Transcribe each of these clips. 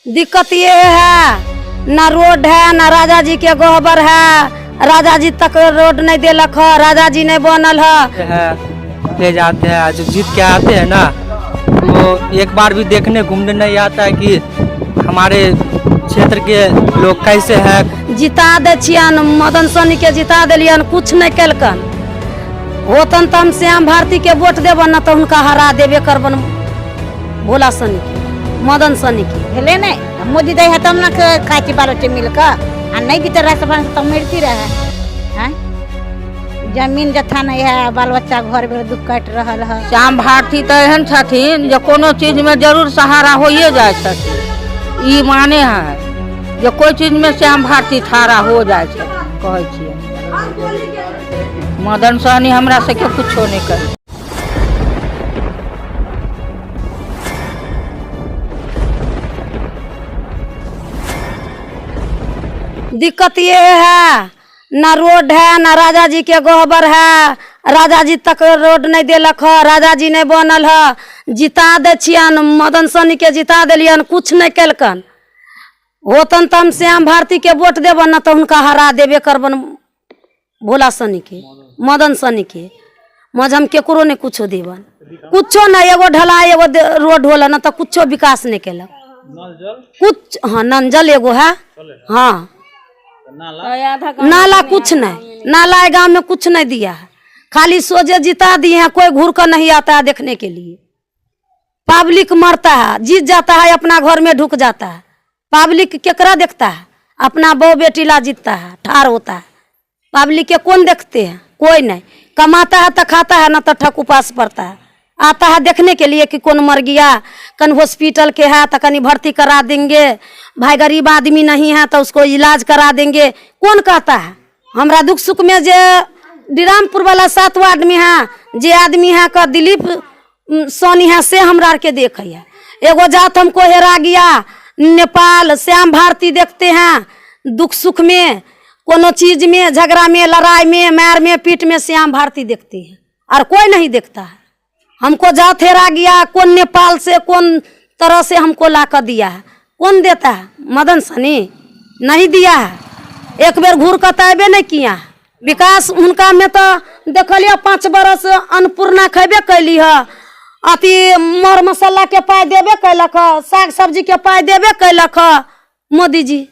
दिक्कत ये है ना रोड है ना राजा जी के गोबर है। राजा जी तक रोड नहीं देलक है, राजा जी नहीं बनल है। ले जाते हैं जो जीत के आते हैं ना, वो एक बार भी देखने घूमने नहीं आता है कि हमारे क्षेत्र के लोग कैसे हैं। जिता दे छियन, मदन सहनी के जिता दिलियन, कुछ नहीं कलकन। होतन तो हम श्याम भारती के वोट देवन न तो उनका हरा देवे करबन। भोला सहनी के, मदन सहनी के हेले नहीं मोदी दे है तम ना खाची बालोटे मिलकर आ नहीं भीतर राष्ट्रपति तो मिलती रहे हैं। जमीन जथा नहीं है, बाल बच्चा घर में दुख काट रहा है। श्याम भारती तो एहन छथिन जो कोनो चीज में जरूर सहारा होइए जाए छथिन। ई माने है जो कोई चीज में श्याम भारती ठाड़ा हो जाए छथिन। कहै छियै मदन सहनी हमरा से के कुछो नहीं करे। दिक्कत ये है ना रोड है ना राजा जी के गोबर है। राजा जी तक रोड नहीं देलक है, राजा जी नहीं बनल है। जिता दे छियन, मदन सहनी के जिता दिलियन, कुछ नहीं कलकन। होतन तो हम श्याम भारती के वोट देवन न तो उनका हरा देवे करबन। भोला सहनी के, मदन सहनी के मज हम केकरो नहीं कुछो देवन। कुछो नहीं, एगो ढलाई एगो रोड होला न तो कुछो विकास नहीं केलक। कुछ हाँ नल जल एगो है, हाँ नाला कुछ नहीं, नाला गांव में कुछ नहीं दिया है। खाली सोझे जिता दिए हैं, कोई घूर कर नहीं आता है देखने के लिए। पब्लिक मरता है, जीत जाता है, अपना घर में ढुक जाता है। पब्लिक केकरा देखता है? अपना बहू बेटी ला जीतता है, ठार होता है। पब्लिक के कौन देखते हैं? कोई नहीं। कमाता है तो खाता है, ना तो ठक उपास पड़ता है। आता है देखने के लिए कि कौन मर गया, कन हॉस्पिटल के है तो कहीं भर्ती करा देंगे। भाई गरीब आदमी नहीं है तो उसको इलाज करा देंगे। कौन कहता है? हमरा दुख सुख में जे डिरामपुर वाला 7 वार्ड में है, जे आदमी है का दिलीप सोनी है, से हमरा के देख है। एगो जात हमको हेरा गया नेपाल, श्याम भारती देखते हैं दुख सुख में, कोनो चीज में, झगड़ा में, लड़ाई में, मार में, पीट में श्याम भारती देखते हैं और कोई नहीं देखता है। हमको जात हेरा गया, कौन नेपाल से कौन तरह से हमको ला कर दिया है? कौन देता है? मदन सहनी नहीं दिया है। एक बेर घूर कर तैबे नहीं किया है। विकास उनका में तो देखलिए 5 बरस अन्नपूर्णा खेबे कैली है, अति मर मसाला के पाई देबे कैलक, साग सब्जी के पाई देबे कैलक मोदी जी।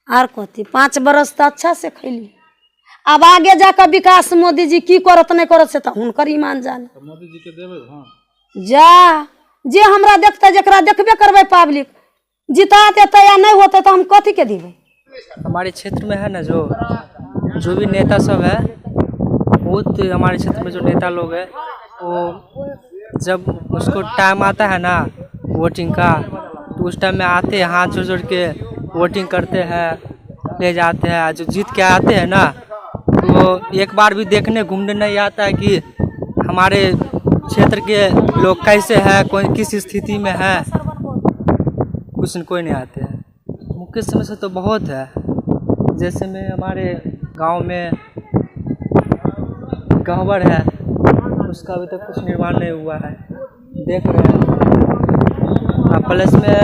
आर कथी 5 बरस तो अच्छा से खैली। अब आगे जाकर विकास मोदी जी की करत नहीं करत से तो हुनकर ईमान जाने। मोदी जी के देवे हाँ जा जे हमरा देखते जरा देखबे करबे। पब्लिक जिता देते या नहीं होते तो हम कथी के देवे। हमारे क्षेत्र में है ना जो भी नेता सब है, बहुत हमारे क्षेत्र में जो नेता लोग है, वो जब उसको टाइम आता है ना वोटिंग का, तो उस टाइम में आते हैं, हाथ जोड़ जोड़ के वोटिंग करते हैं, ले जाते हैं। जो जीत के आते हैं ना, वो एक बार भी देखने घूमने नहीं आता है कि हमारे क्षेत्र के लोग कैसे हैं, कोई किस स्थिति में है। कुछ कोई नहीं आते हैं। मुख्य समस्या तो बहुत है। जैसे में हमारे गांव में गहवर है, उसका अभी तक कुछ निर्माण नहीं हुआ है, देख रहे हैं। प्लस में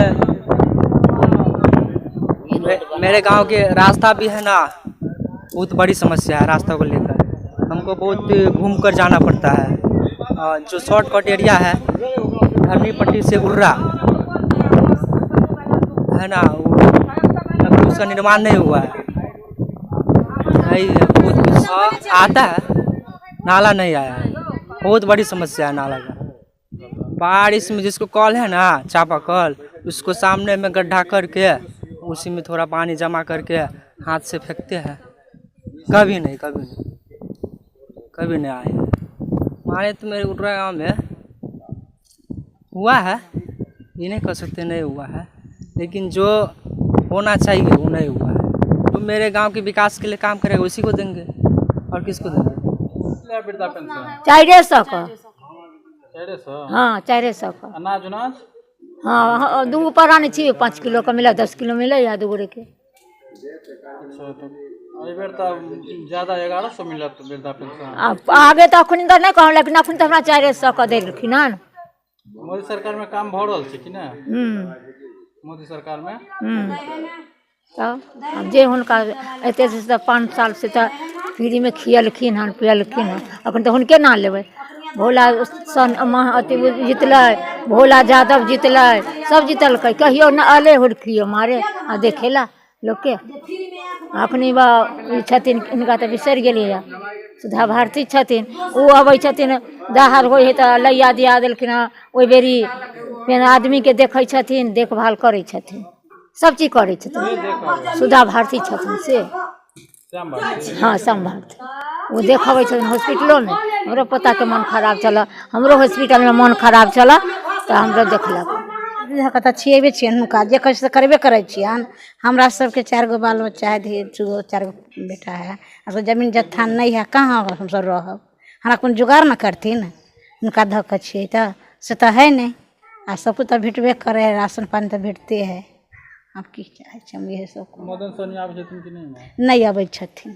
मेरे गांव के रास्ता भी है ना, बहुत बड़ी समस्या है। रास्ता को लेकर हमको बहुत घूम कर जाना पड़ता है। जो शॉर्टकट एरिया है धरनी पट्टी से उर्रा है ना, वो अभी उसका निर्माण नहीं हुआ है। बहुत आता है, नाला नहीं आया है। बहुत बड़ी समस्या है नाला का। बारिश में जिसको कल है ना, चापा कल, उसको सामने में गड्ढा करके उसी में थोड़ा पानी जमा करके हाथ से फेंकते हैं। कभी नहीं आए। हमारे तो मेरे उर्रा गाँव में हुआ है, ये नहीं कह सकते नहीं हुआ है, लेकिन जो होना चाहिए वो नहीं हुआ है। तो मेरे गांव के विकास के लिए काम करेगा, उसी को देंगे और किसको देंगे? 400 का। 400 हाँ 400 का। अनाज उनाज हाँ 2 पर आने चाहिए, 5 किलो का मिला, 10 किलो मिला या 2 गोरे के। बेर तो ज्यादा 1100 मिला तो वृद्धा पेंशन। आगे तो अखन तो नहीं कहूँ, लेकिन अखन तो हमरा 400 का देलखिन हन। मोदी सरकार में काम भ रहल छै कि ना? मोदी सरकार में? तब अब जे हुनका अते से 5 साल से तो फ्री में खियलखिन हन पियलखिन हन, अखन तो हुनके ना लेबै। भोला सन अति जीतलै, भोला यादव जीतलै, सब जीतलकै, कहियो न अले हुड़कियो मारे आ देखेला लोग के। अखनी बा ई छथिन, इनका तो बिसरि गेलियै, सुधा भारती छथिन, ओ अबै छथिन दाहर होइ है तऽ लैया दिया देलखिन हँ। ओहि बेरी फेर आदमी के देखै छथिन, देखभाल करै छथिन, सब चीज करै छथिन। सुधा भारती छथिन से, हाँ श्याम भारती, वो देखबै छथिन हॉस्पिटलो में। हमरो पता के मन खराब चला, हमरो हॉस्पिटल में मन खराब चला तो हमरो देखलक। कतऽ छिएबे छियनि हुनका, जे कहै छै से करबे करै छियनि। हमरा सबके 4 गो बाल बच्चा है, 4 गो बेटा है, अब जमीन जत्था नहीं है, कहाँ हमसब रहब? हमरा कोन जुगाड़ न करथिन? हुनका धऽ कऽ छियै तऽ से तऽ है नहीं। आ सब कुछ तो भेटबे करे है, राशन पानी तो भेटते है। अब की चाहै छी हम, इहे सब मदन सोनी आबै छथिन कि नहीं? नहीं अबै छथिन।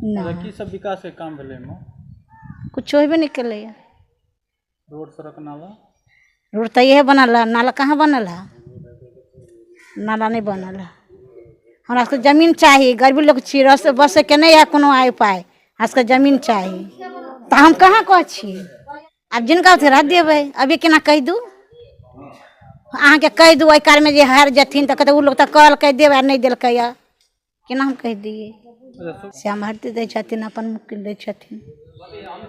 अच्छा, की सब विकास के काम भेलै में? कुछ होबे नहीं केलै। रोड सड़क नाला? रोड तो यह बनल है, नाला कहाँ बनल है? नाला नहीं बनल है। हमरा सबके जमीन चाहिए, गरीब लोग छी, रस बस के नहीं है कोनो आय पाय, हमरा सबके जमीन चाहिए। तो हम कहाँ कह छी? अब जिनका रह देबै, अभी केना कह दू? अहाँ के कह दू, ओहि काल में जे हार जथिन तो कहते उ लोग तो कहल कह देबै, नहीं देलकै या, केना हम कह दिए? श्याम भारती दै छथिन, अपन मुक्ति दै छथिन,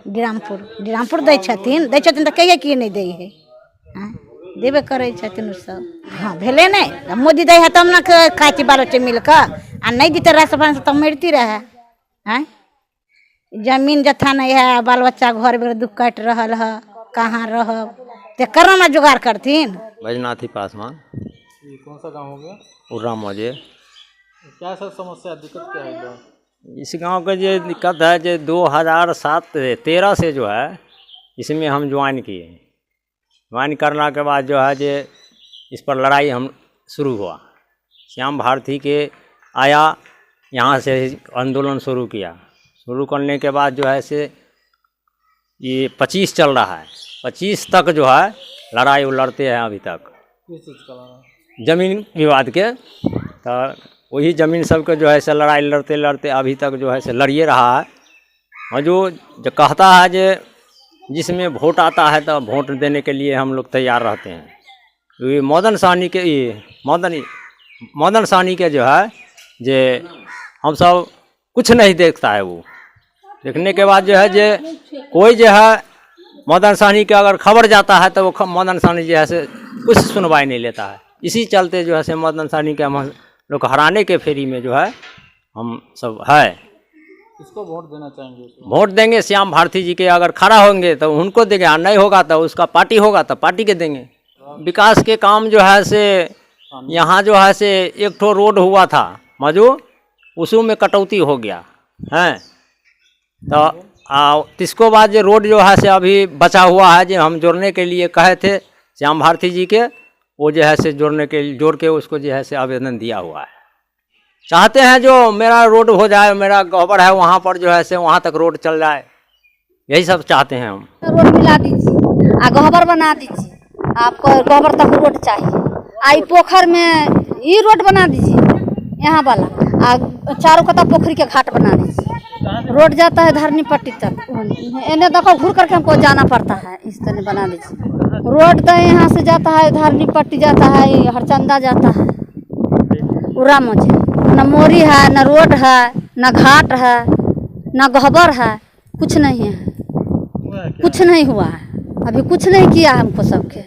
गिरामपुर दै छथिन तो कहिए कि नहीं दै है? देबे करै छथिन सब। हाँ भेले नहीं, मोदी दै है तब न खाइ छी बाल बच्चे मिल कऽ, आ नहीं देते राशन तो मरती रहे हैं। जमीन जत्था नहीं है, बाल बच्चा घर में दुख काट रहल है, कहाँ रहब? ते करो ना जुगाड़ करथिन। बैजनाथी पासवान। ये कौन सा गांव हो गया? उर्रा मौजे। क्या सब समस्या दिक्कत क्या है इधर? इस गांव का जो दिक्कत है, जो 2013 से जो है इसमें हम ज्वाइन किए। ज्वाइन करने के बाद जो है जे इस पर लड़ाई हम शुरू हुआ। श्याम भारती के आया, यहाँ से आंदोलन शुरू किया। शुरू करने के बाद जो है से ये 25 चल रहा है, 25 तक जो है लड़ाई वो लड़ते हैं अभी तक। किस चीज़ का लड़ा? जमीन विवाद के, तो वही जमीन सबके जो है से लड़ाई लड़ते लड़ते अभी तक जो है से लड़िए रहा है। और जो कहता है जे जिसमें वोट आता है तो वोट देने के लिए हम लोग तैयार रहते हैं। ये मदन साहनी के जो है जे हम सब कुछ नहीं देखता है। वो देखने के बाद जो है जे कोई जो है मदन साहनी के अगर खबर जाता है तो वो मदन साहनी जो है से कुछ सुनवाई नहीं लेता है। इसी चलते जो है से मदन साहनी के हम लोग हराने के फेरी में जो है हम सब है। किसको वोट देना चाहेंगे? वोट देंगे श्याम भारती जी के, अगर खड़ा होंगे तो उनको देंगे, और नहीं होगा तो उसका पार्टी होगा तो पार्टी के देंगे। विकास के काम जो है से यहाँ जो है से एक ठो रोड हुआ था मजू, उसमें में कटौती हो गया है। तो इसको बाद जो रोड जो है से अभी बचा हुआ है, जो हम जोड़ने के लिए कहे थे श्याम भारती जी के, वो जो है से जोड़ के उसको जो है से आवेदन दिया हुआ है। चाहते हैं जो मेरा रोड हो जाए, मेरा गोबर है वहाँ पर जो है से वहाँ तक रोड चल जाए, यही सब चाहते हैं हम। रोड मिला दीजिए, आ गोबर बना दीजिए, आपको गोबर तक रोड चाहिए। आई पोखर में ये रोड बना दीजिए, यहाँ वाला, चारों कता पोखरी के घाट बना दीजिए। रोड जाता है धरनी पट्टी तक, इन्हें देखो घूर करके हमको जाना पड़ता है, इस तरह बना दीजिए। रोड तो यहाँ से जाता है धरनी पट्टी जाता है, हरचंदा जाता है, उर्रा मौजे। न मोरी है, न रोड है, न घाट है, न गोबर है, कुछ नहीं है, कुछ नहीं हुआ है, अभी कुछ नहीं किया हमको सबके।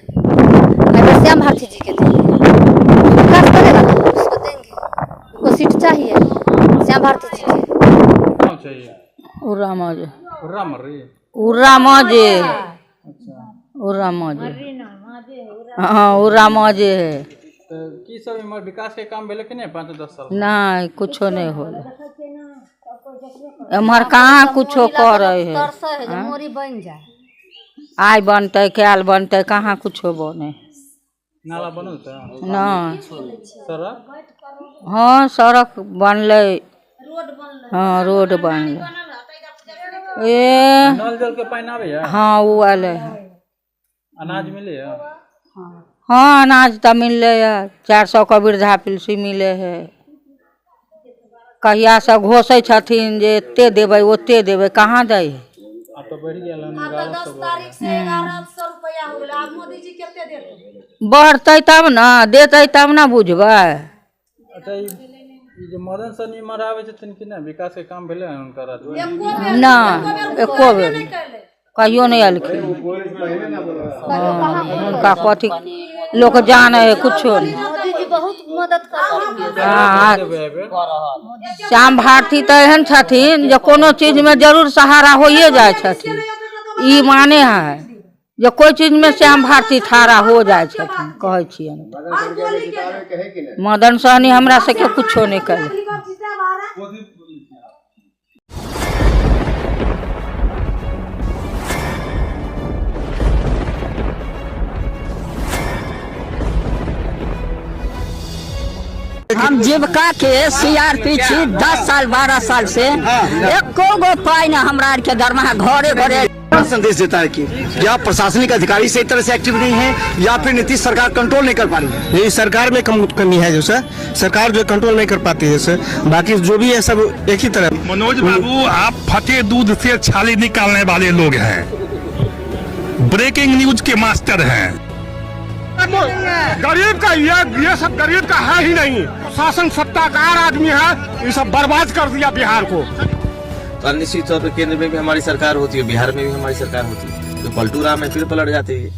श्याम भारती जी के देंगे, विकास करेगा उसको देंगे, उसको सीट चाहिए श्याम भारती जी के। कौन चाहिए? उर्रा मौजे। उर्रा मर्री? उर्रा मौजे, अच्छा, उर्रा मौजे, हाँ उर्रा मौजे है। तो की सब इमर विकास के काम भेले कि नहीं 5-10 साल? नहीं कुछो नहीं होले, एम्हर कहाँ कुछो कर रहे है। मोरी बन जाए, आय बनते कैल बनते, कहाँ कुछो बने। नाला बनल था? नहीं। सड़क? हाँ सड़क बनले, हाँ रोड बनले। नल जल के पानी आवे है? हाँ वो आले है। अनाज मिले है? हाँ अनाज तो मिल है, 400 का वृद्धा पेंशन मिले है। कहिया से घोषे छथिन जे एते देबै ओते देबै, कहाँ दै है। अब तो बढ़ गया 1100 तारीख से 1100 रुपया हो गया। अब मोदी जी केते देते? बढ़तै तब ना, देतै तब ना बुझबै। अच्छा ई जे मदन सर निमर आवे छथिन कि ना, विकास के काम भेले हन उनका राज्य ना एको बेर कहियो नहीं अलखिन। उनका कथी लोग जाने है कुछो नहीं। हाँ श्याम भारती तो एहन छथिन जे कोनो चीज में जरूर सहारा होइए जाए छथिन। ई माने है जे कोई चीज में श्याम भारती ठाड़ा हो जाए छथिन, कहै छियन। मदन सहनी हमरा सबके कुछो नहीं करे। हम जीविका के सीआरपी छी 10 साल 12 साल से, एको गो पाई न हमरा आर के दरमाहा घरे घरे। संदेश देता है कि या प्रशासनिक अधिकारी सही तरह से एक्टिव नहीं है या फिर नीतीश सरकार कंट्रोल नहीं कर पा रही है। ये सरकार में कमी है जो सर, सरकार जो कंट्रोल नहीं कर पाती है सर, बाकी जो भी है सब एक ही तरह। मनोज बाबू आप फटे दूध से छाली निकालने वाले लोग हैं, ब्रेकिंग न्यूज के मास्टर हैं। गरीब का ये सब गरीब का है ही नहीं। शासन सत्ताकार आदमी है, ये सब बर्बाद कर दिया बिहार को। तो निश्चित तौर पर केंद्र में भी हमारी सरकार होती है, बिहार में भी हमारी सरकार होती है, तो पलटू राम है फिर पलट जाती है।